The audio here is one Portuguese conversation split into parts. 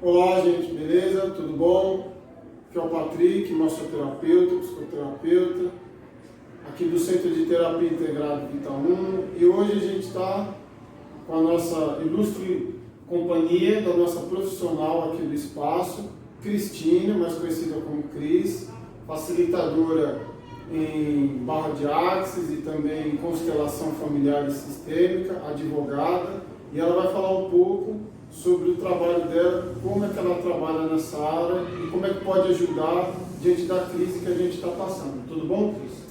Olá, gente, beleza? Tudo bom? Aqui é o Patrick, massoterapeuta, psicoterapeuta, aqui do Centro de Terapia Integrado de Itaúna. E hoje a gente está com a nossa ilustre companhia da nossa profissional aqui do espaço, Cristina, mais conhecida como Cris, facilitadora em barra de axis e também em constelação familiar e sistêmica, advogada, e ela vai falar um pouco sobre o trabalho dela, como é que ela trabalha nessa área e como é que pode ajudar diante da crise que a gente está passando. Tudo bom, Cris?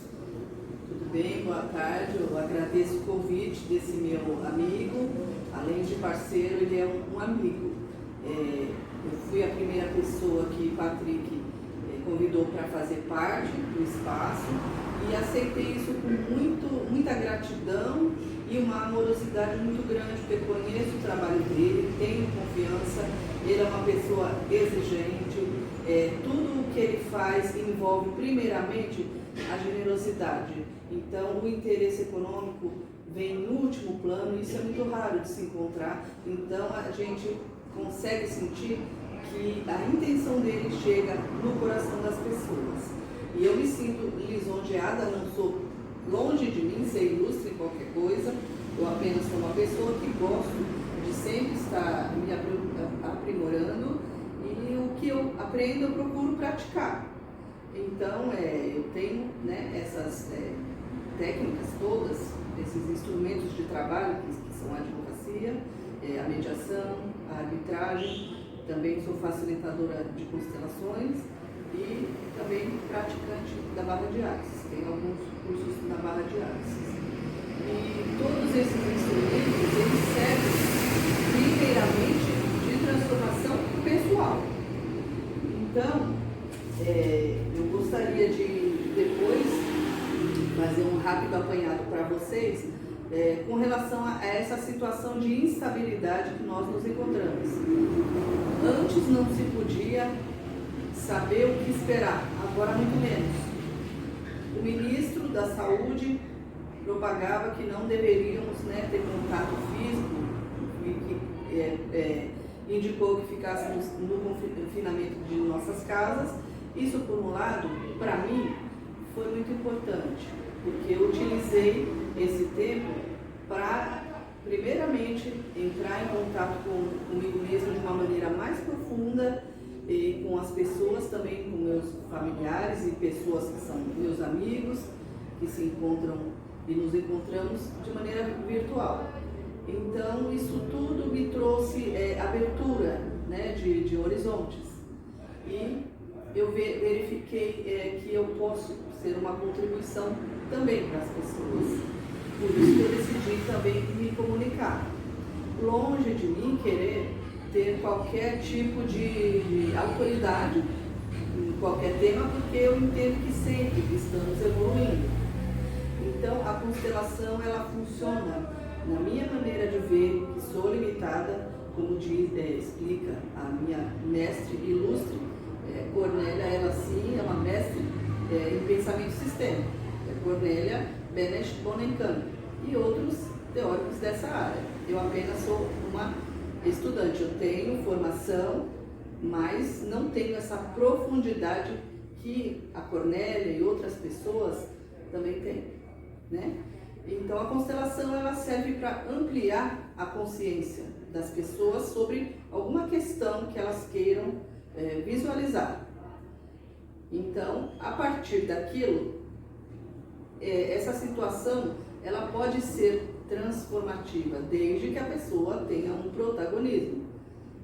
Tudo bem, boa tarde. Eu agradeço o convite desse meu amigo. Além de parceiro, ele é um amigo. Eu fui a primeira pessoa que o Patrick convidou para fazer parte do espaço e aceitei isso com muita gratidão e uma amorosidade muito grande, porque conheço o trabalho dele, tenho confiança, ele é uma pessoa exigente, tudo o que ele faz envolve primeiramente a generosidade. Então o interesse econômico vem no último plano, e isso é muito raro de se encontrar, então a gente consegue sentir que a intenção dele chega no coração das pessoas. E eu me sinto lisonjeada, não sou longe de mim ser ilustre em qualquer coisa, eu apenas sou uma pessoa que gosto de sempre estar me aprimorando e o que eu aprendo eu procuro praticar. Então eu tenho essas técnicas todas, esses instrumentos de trabalho que são a advocacia, a mediação, a arbitragem, também sou facilitadora de constelações e também praticante da barra de axis. Tenho alguns cursos na barra de axis. E todos esses instrumentos, eles servem primeiramente de transformação pessoal. Então, eu gostaria de depois fazer um rápido apanhado para vocês com relação a essa situação de instabilidade que nós nos encontramos. Antes não se podia saber o que esperar, agora muito menos. O ministro da Saúde propagava que não deveríamos ter contato físico e que indicou que ficássemos no confinamento de nossas casas. Isso, por um lado, para mim, foi muito importante, porque eu utilizei esse tempo para, primeiramente, entrar em contato comigo mesmo de uma maneira mais profunda e com as pessoas também, com meus familiares e pessoas que são meus amigos, que se encontram e nos encontramos de maneira virtual. Então, isso tudo me trouxe abertura de horizontes. E eu verifiquei que eu posso ser uma contribuição também para as pessoas. Por isso que eu decidi também me comunicar. Longe de mim querer ter qualquer tipo de autoridade em qualquer tema, porque eu entendo que sempre estamos evoluindo. Então, a constelação, ela funciona, na minha maneira de ver, que sou limitada, como explica a minha mestre ilustre, Cornélia, ela sim é uma mestre em pensamento sistêmico, Cornélia Benesch Bonenkamp, e outros teóricos dessa área. Eu apenas sou uma estudante, eu tenho formação, mas não tenho essa profundidade que a Cornélia e outras pessoas também têm, Então a constelação, ela serve para ampliar a consciência das pessoas sobre alguma questão que elas queiram visualizar. Então, a partir daquilo, essa situação, ela pode ser transformativa, desde que a pessoa tenha um protagonismo.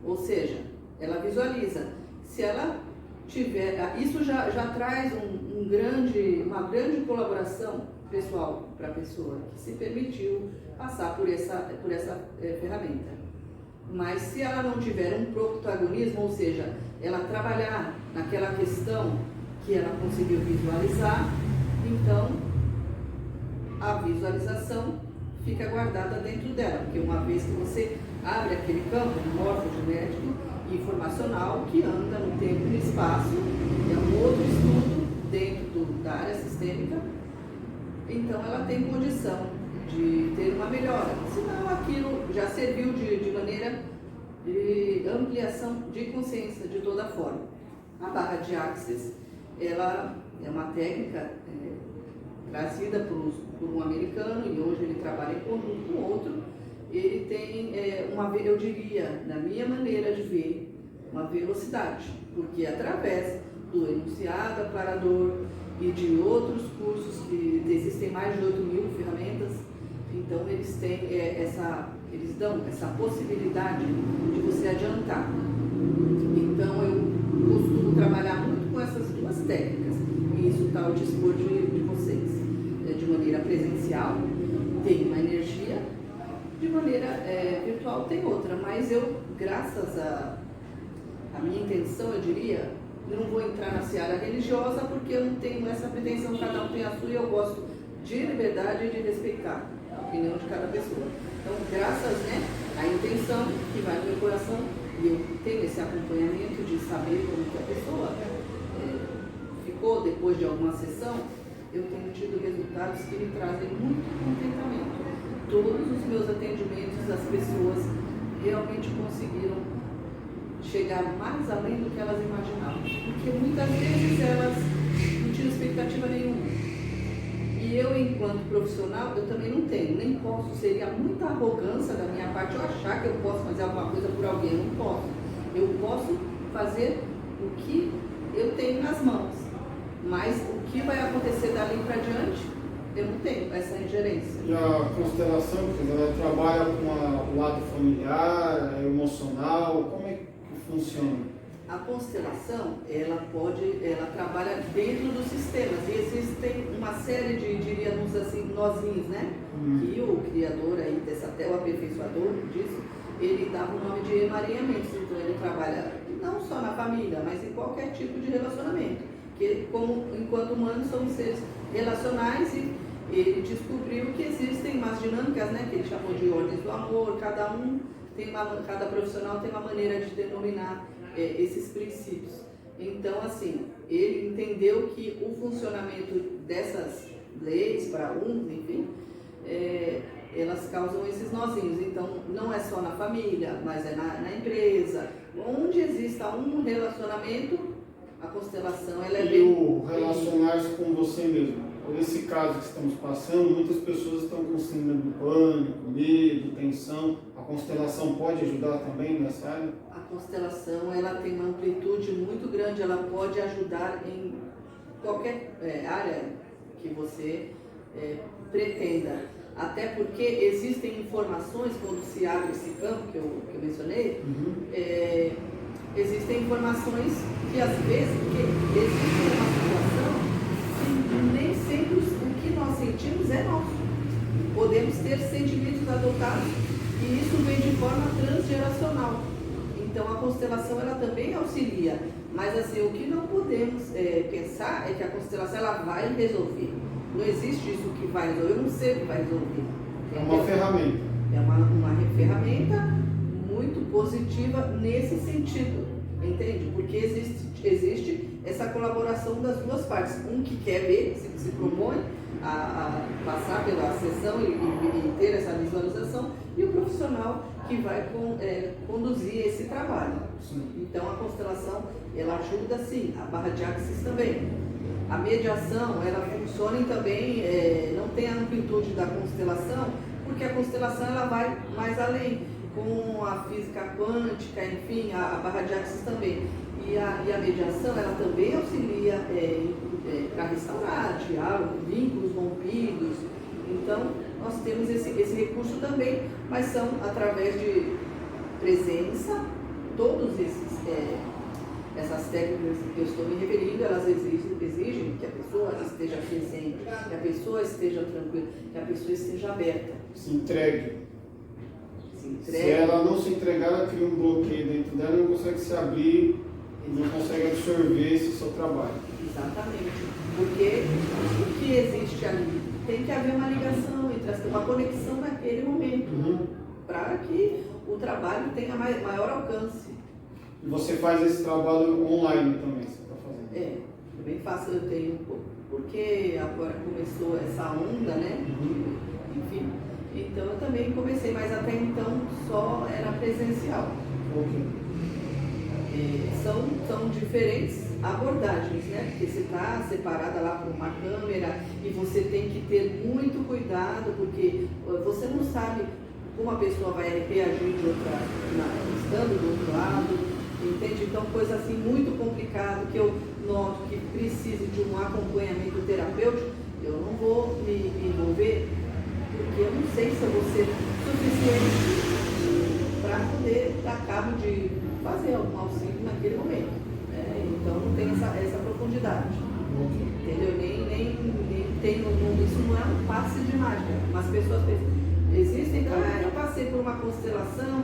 Ou seja, ela visualiza. Se ela tiver, isso já traz uma grande colaboração pessoal para a pessoa que se permitiu passar por essa ferramenta. Mas se ela não tiver um protagonismo, ou seja, ela trabalhar naquela questão que ela conseguiu visualizar, então a visualização fica guardada dentro dela, porque uma vez que você abre aquele campo morfogenético e informacional que anda no tempo e no espaço, é um outro estudo dentro da área sistêmica, então ela tem condição de ter uma melhora, senão aquilo já serviu de maneira de ampliação de consciência de toda forma. A barra de Axis, ela é uma técnica trazida por um americano, e hoje ele trabalha em conjunto com outro. Ele tem eu diria, na minha maneira de ver, uma velocidade, porque através do enunciado aclarador e de outros cursos, que existem mais de 8.000 ferramentas, então eles dão essa possibilidade de você adiantar. Então eu costumo trabalhar muito com essas duas técnicas, e isso está ao dispor de vocês. De maneira presencial tem uma energia, de maneira virtual tem outra, mas eu, graças a minha intenção, eu diria, não vou entrar na seara religiosa, porque eu não tenho essa pretensão, cada um tem a sua, e eu gosto de liberdade e de respeitar a opinião de cada pessoa. Então, graças à intenção que vai no meu coração, e eu tenho esse acompanhamento de saber como que a pessoa ficou depois de alguma sessão, eu tenho tido resultados que me trazem muito contentamento. Todos os meus atendimentos, as pessoas realmente conseguiram chegar mais além do que elas imaginavam, porque muitas vezes elas não tinham expectativa nenhuma. E eu, enquanto profissional, eu também não tenho, nem posso, seria muita arrogância da minha parte eu achar que eu posso fazer alguma coisa por alguém, eu não posso. Eu posso fazer o que eu tenho nas mãos, mas o que vai acontecer dali para diante, eu não tenho essa ingerência. E a constelação, ela trabalha com o lado familiar, emocional, como é que funciona? A constelação, ela trabalha dentro dos sistemas, e existem uma série de, diríamos assim, nozinhos, né? Que o criador aí até o aperfeiçoador disso, ele dava o nome de emaranhamentos. Então ele trabalha não só na família, mas em qualquer tipo de relacionamento. Que enquanto humanos somos seres relacionais, e ele descobriu que existem umas dinâmicas, né? Que ele chamou de ordens do amor, cada profissional tem uma maneira de denominar esses princípios. Então, assim, ele entendeu que o funcionamento dessas leis, para uns, enfim, elas causam esses nozinhos. Então, não é só na família, mas é na empresa. Onde exista um relacionamento, a constelação ela é bem... E o relacionar-se com você mesmo. Por esse caso que estamos passando, muitas pessoas estão com síndrome do pânico, medo, tensão. A constelação pode ajudar também nessa área? A constelação ela tem uma amplitude muito grande, ela pode ajudar em qualquer área que você pretenda. Até porque existem informações, quando se abre esse campo que eu mencionei, existem informações que às vezes existe uma situação que nem sempre o que nós sentimos é nosso. Podemos ter sentimentos adotados, e isso vem de forma transgeracional. Então a constelação ela também auxilia, mas assim, o que não podemos pensar é que a constelação ela vai resolver. Não existe isso que vai resolver, eu não sei o que vai resolver. É uma ferramenta. É uma ferramenta muito positiva nesse sentido, entende? Porque existe essa colaboração das duas partes. Um que quer ver, se propõe a passar pela sessão e ter essa visualização, e o profissional que vai conduzir esse trabalho. Sim. Então a constelação ela ajuda sim, a barra de Axis também. A mediação ela funciona também, não tem a amplitude da constelação, porque a constelação ela vai mais além, com a física quântica, enfim, a barra de Axis também. E a mediação ela também auxilia para restaurar diálogo, vínculos rompidos. Então nós temos esse recurso também, mas são através de presença. Todos essas técnicas que eu estou me referindo, elas exigem que a pessoa esteja presente, que a pessoa esteja tranquila, que a pessoa esteja aberta. Se entregue. Se ela não se entregar, ela cria um bloqueio dentro dela e não consegue se abrir, não consegue absorver esse seu trabalho. Exatamente. Porque o que existe ali tem que haver uma ligação, uma conexão naquele momento, para que o trabalho tenha maior alcance. E você faz esse trabalho online também, você está fazendo? É bem fácil, eu tenho, porque agora começou essa onda, né? Enfim, então eu também comecei, mas até então só era presencial. Ok. São diferentes abordagens, né? Porque você está separada lá por uma câmera e você tem que ter muito cuidado, porque você não sabe como a pessoa vai reagir estando do outro lado, entende? Então, coisa assim muito complicada que eu noto que precise de um acompanhamento terapêutico, eu não vou me envolver, porque eu não sei se eu vou ser suficiente para poder dar cabo de fazer algum auxílio naquele momento. Então não tem essa profundidade. Entendeu? Nem tem isso não é um passe de mágica. Mas as pessoas pensam, existem, eu passei por uma constelação,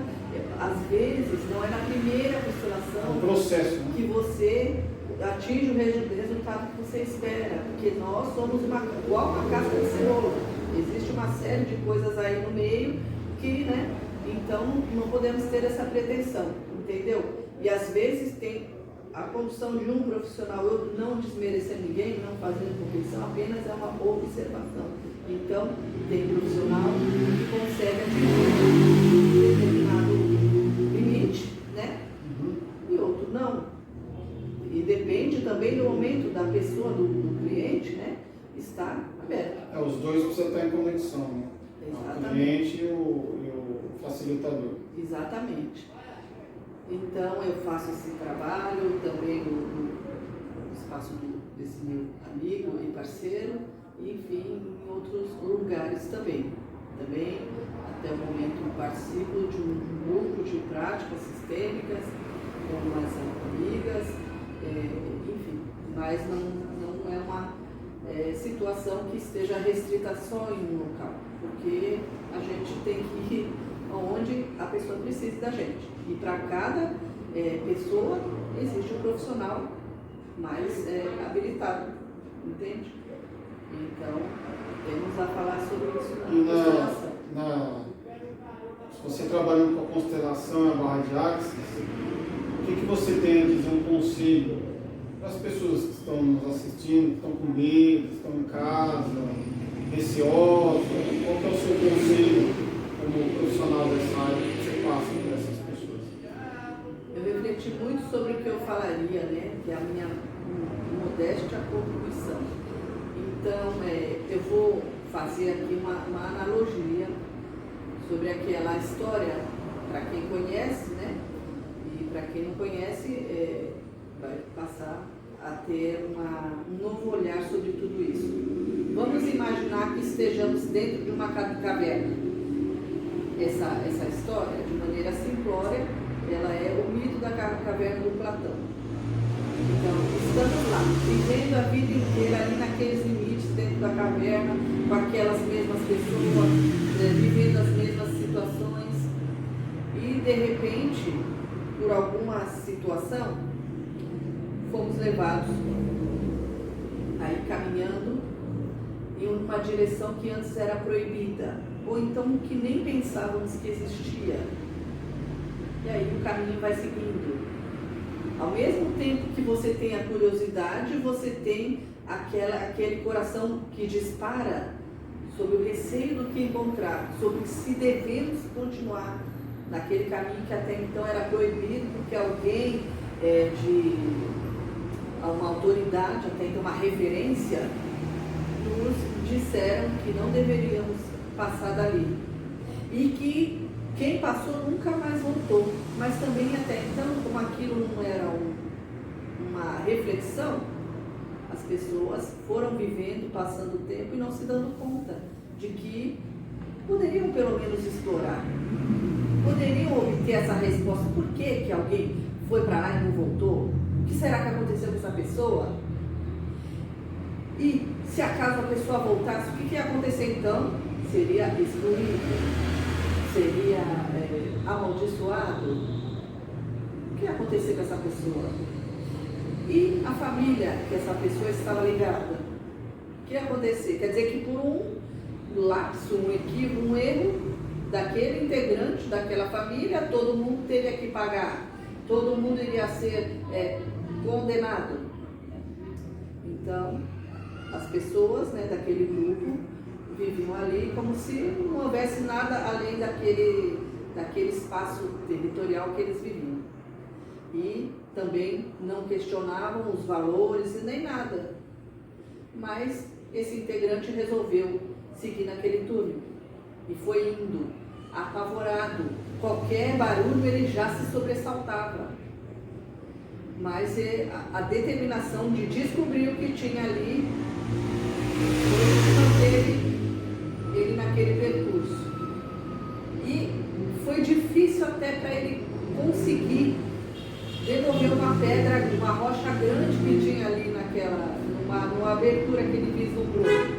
às vezes não é na primeira constelação um processo, né? Que você atinge o resultado que você espera, porque nós somos igual uma casca de cebola. Existe uma série de coisas aí no meio que, né? Então não podemos ter essa pretensão, entendeu? E às vezes tem a condição de um profissional, eu não desmerecer ninguém, não fazendo competição, apenas é uma observação. Então, tem profissional que consegue atingir um determinado limite, né? E outro não. E depende também do momento da pessoa, do cliente, né? Estar aberto. Os dois precisam estar em conexão, né? Exatamente. O cliente e o facilitador. Exatamente. Então, eu faço esse trabalho também no espaço desse meu amigo e parceiro, e, enfim, em outros lugares também. Também, até o momento, participo de um grupo de práticas sistêmicas com umas amigas, enfim, mas não é uma situação que esteja restrita só em um local, porque a gente tem que ir onde a pessoa precisa da gente. E para cada pessoa existe um profissional mais habilitado, entende? Então, temos a falar sobre isso na constelação. Se você trabalhando com a constelação e a barra de Axis, o que você tem a dizer, um conselho para as pessoas que estão nos assistindo, que estão com medo, que estão em casa, receosas? Qual que é o seu conselho como profissional dessa área que você passa para essas pessoas? Eu refleti muito sobre o que eu falaria, né? Que é a minha modéstia contribuição. Então, eu vou fazer aqui uma analogia sobre aquela história, para quem conhece, né? E para quem não conhece, vai passar a ter um novo olhar sobre tudo isso. Vamos imaginar que estejamos dentro de uma caverna. Essa história, de maneira simplória, ela é o mito da caverna do Platão. Então, estamos lá, vivendo a vida inteira ali naqueles limites dentro da caverna, com aquelas mesmas pessoas, vivendo as mesmas situações, e de repente, por alguma situação, fomos levados aí caminhando em uma direção que antes era proibida, ou então que nem pensávamos que existia. E aí o caminho vai seguindo. Ao mesmo tempo que você tem a curiosidade, você tem aquele coração que dispara sobre o receio do que encontrar, sobre se devemos continuar naquele caminho que até então era proibido, porque alguém uma autoridade, até então uma referência, nos disseram que não deveríamos passar dali. E que quem passou nunca mais voltou. Mas também até então, como aquilo não era uma reflexão, as pessoas foram vivendo, passando o tempo e não se dando conta de que poderiam pelo menos explorar. Poderiam obter essa resposta. Por que alguém foi para lá e não voltou? O que será que aconteceu com essa pessoa? E se acaso a pessoa voltasse, o que ia acontecer então? Seria excluído? Seria amaldiçoado? O que ia acontecer com essa pessoa? E a família que essa pessoa estava ligada? O que ia acontecer? Quer dizer que por um lapso, um equívoco, um erro daquele integrante daquela família, todo mundo teria que pagar. Todo mundo iria ser condenado. Então, as pessoas, né, daquele grupo viviam ali como se não houvesse nada além daquele espaço territorial que eles viviam. E também não questionavam os valores e nem nada. Mas esse integrante resolveu seguir naquele túnel e foi indo, apavorado. Qualquer barulho ele já se sobressaltava. Mas a determinação de descobrir o que tinha ali foi o que manteve ele naquele percurso. E foi difícil até para ele conseguir devolver uma pedra, uma rocha grande que tinha ali numa abertura que ele vislumbrou.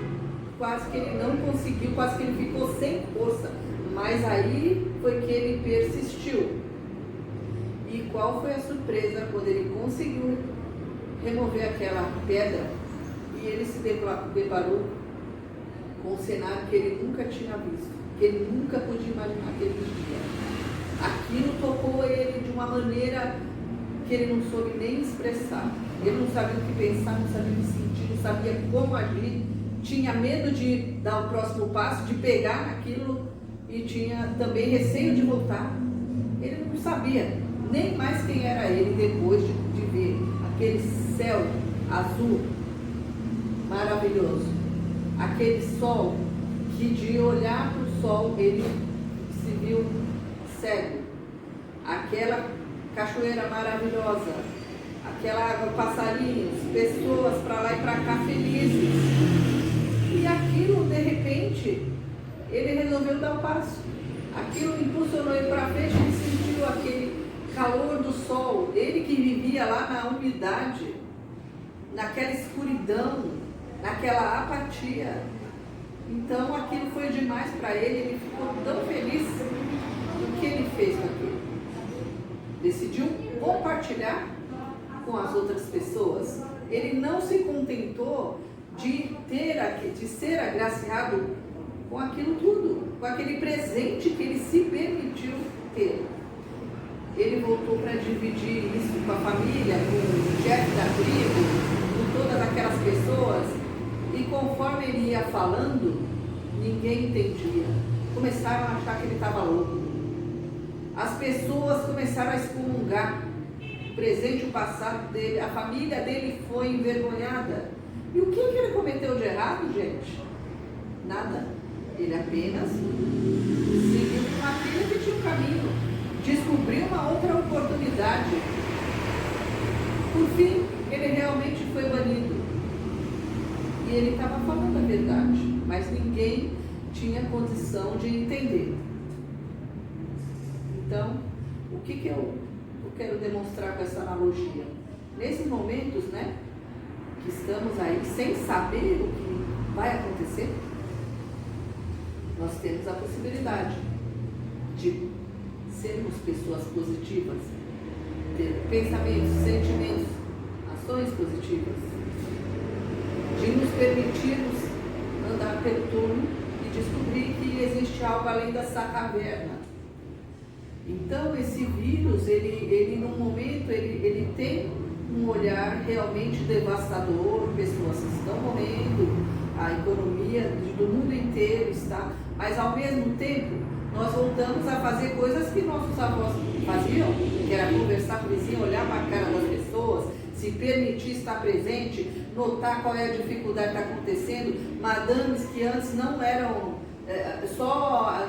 Quase que ele não conseguiu, quase que ele ficou sem força. Mas aí foi que ele persistiu. E qual foi a surpresa quando ele conseguiu remover aquela pedra e ele se deparou com um cenário que ele nunca tinha visto, que ele nunca podia imaginar que ele existia. Aquilo tocou ele de uma maneira que ele não soube nem expressar. Ele não sabia o que pensar, não sabia o que sentir, não sabia como agir, tinha medo de dar o próximo passo, de pegar naquilo e tinha também receio de voltar. Ele não sabia nem mais quem era ele depois de ver aquele céu azul maravilhoso, aquele sol que de olhar para o sol ele se viu cego, aquela cachoeira maravilhosa, aquela água, passarinhos, pessoas para lá e para cá felizes. E aquilo, de repente, ele resolveu dar o passo. Aquilo impulsionou ele para frente, ele sentiu aquele calor do sol, ele que vivia lá na umidade, naquela escuridão, naquela apatia. Então aquilo foi demais para ele, ele ficou tão feliz. O que ele fez com aquilo? Decidiu compartilhar com as outras pessoas. Ele não se contentou de ser agraciado com aquilo tudo, com aquele presente que ele se permitiu ter. Ele voltou para dividir isso com a família, com o chefe da tribo, com todas aquelas pessoas, e conforme ele ia falando, ninguém entendia. Começaram a achar que ele estava louco. As pessoas começaram a excomungar o presente e o passado dele, a família dele foi envergonhada. E o que ele cometeu de errado, gente? Nada. Ele apenas seguiu com aquilo que tinha um caminho, descobriu uma outra oportunidade. Por fim, ele realmente foi banido. E ele estava falando a verdade, mas ninguém tinha condição de entender. Então, o que eu quero demonstrar com essa analogia? Nesses momentos, né, que estamos aí sem saber o que vai acontecer, nós temos a possibilidade de sermos pessoas positivas, ter pensamentos, sentimentos, ações positivas, de nos permitirmos andar pelo túnel e descobrir que existe algo além dessa caverna. Então esse vírus, ele num momento, ele tem um olhar realmente devastador, pessoas estão morrendo, a economia do mundo inteiro está, mas ao mesmo tempo nós voltamos a fazer coisas que nossos avós faziam, que era conversar com o vizinho, olhar para a cara das pessoas, se permitir estar presente, notar qual é a dificuldade que está acontecendo. Madames que antes não eram,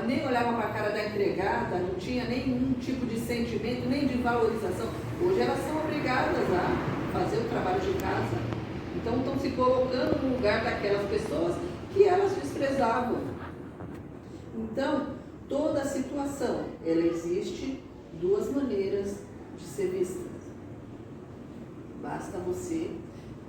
nem olhavam para a cara da empregada, não tinha nenhum tipo de sentimento, nem de valorização. Hoje elas são obrigadas a fazer o trabalho de casa. Então estão se colocando no lugar daquelas pessoas que elas desprezavam. Então, toda a situação, ela existe duas maneiras de ser vista. Basta você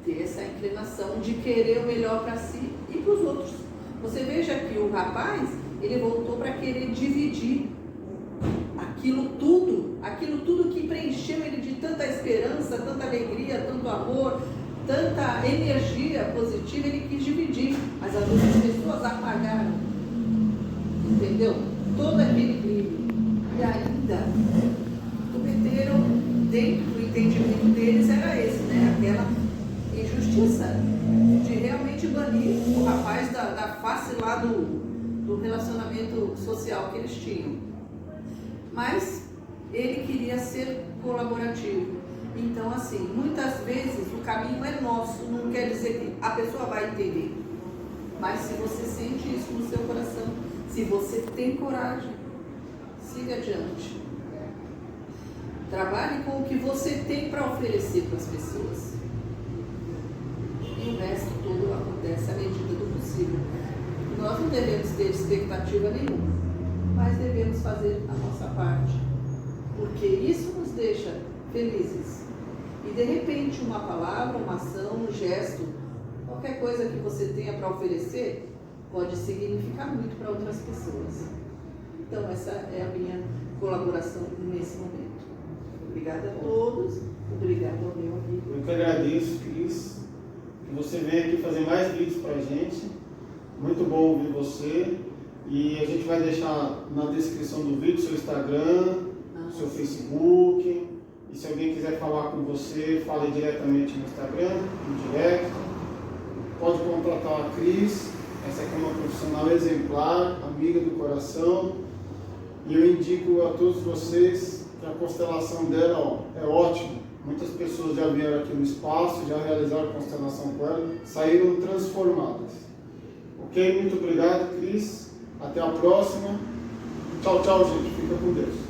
ter essa inclinação de querer o melhor para si e para os outros. Você veja que o rapaz, ele voltou para querer dividir aquilo tudo que preencheu ele de tanta esperança, tanta alegria, tanto amor, tanta energia positiva, ele quis dividir, mas as outras pessoas apagaram, entendeu? Todo aquele brilho, e ainda cometeram, dentro do entendimento deles era esse, né? Aquela injustiça de realmente banir o rapaz da face lá do relacionamento social que eles tinham. mas ele queria ser colaborativo. Então, assim, muitas vezes o caminho é nosso, não quer dizer que a pessoa vai entender. Mas se você sente isso no seu coração, se você tem coragem, siga adiante. Trabalhe com o que você tem para oferecer para as pessoas. E o resto todo acontece à medida do possível. Nós não devemos ter expectativa nenhuma, mas devemos fazer a nossa parte, porque isso nos deixa felizes. E de repente uma palavra, uma ação, um gesto, qualquer coisa que você tenha para oferecer, pode significar muito para outras pessoas. Então essa é a minha colaboração nesse momento. Obrigada a todos, obrigada ao meu amigo. Eu que agradeço, Cris, que você venha aqui fazer mais vídeos para a gente. Muito bom ouvir você. E a gente vai deixar na descrição do vídeo seu Instagram, seu Facebook. E se alguém quiser falar com você, fale diretamente no Instagram, no direct. Pode contratar a Cris. Essa aqui é uma profissional exemplar, amiga do coração. E eu indico a todos vocês que a constelação dela é ótima. Muitas pessoas já vieram aqui no espaço, já realizaram a constelação com ela, saíram transformadas. Ok? Muito obrigado, Cris. Até a próxima. Tchau, tchau, gente. Fica com Deus.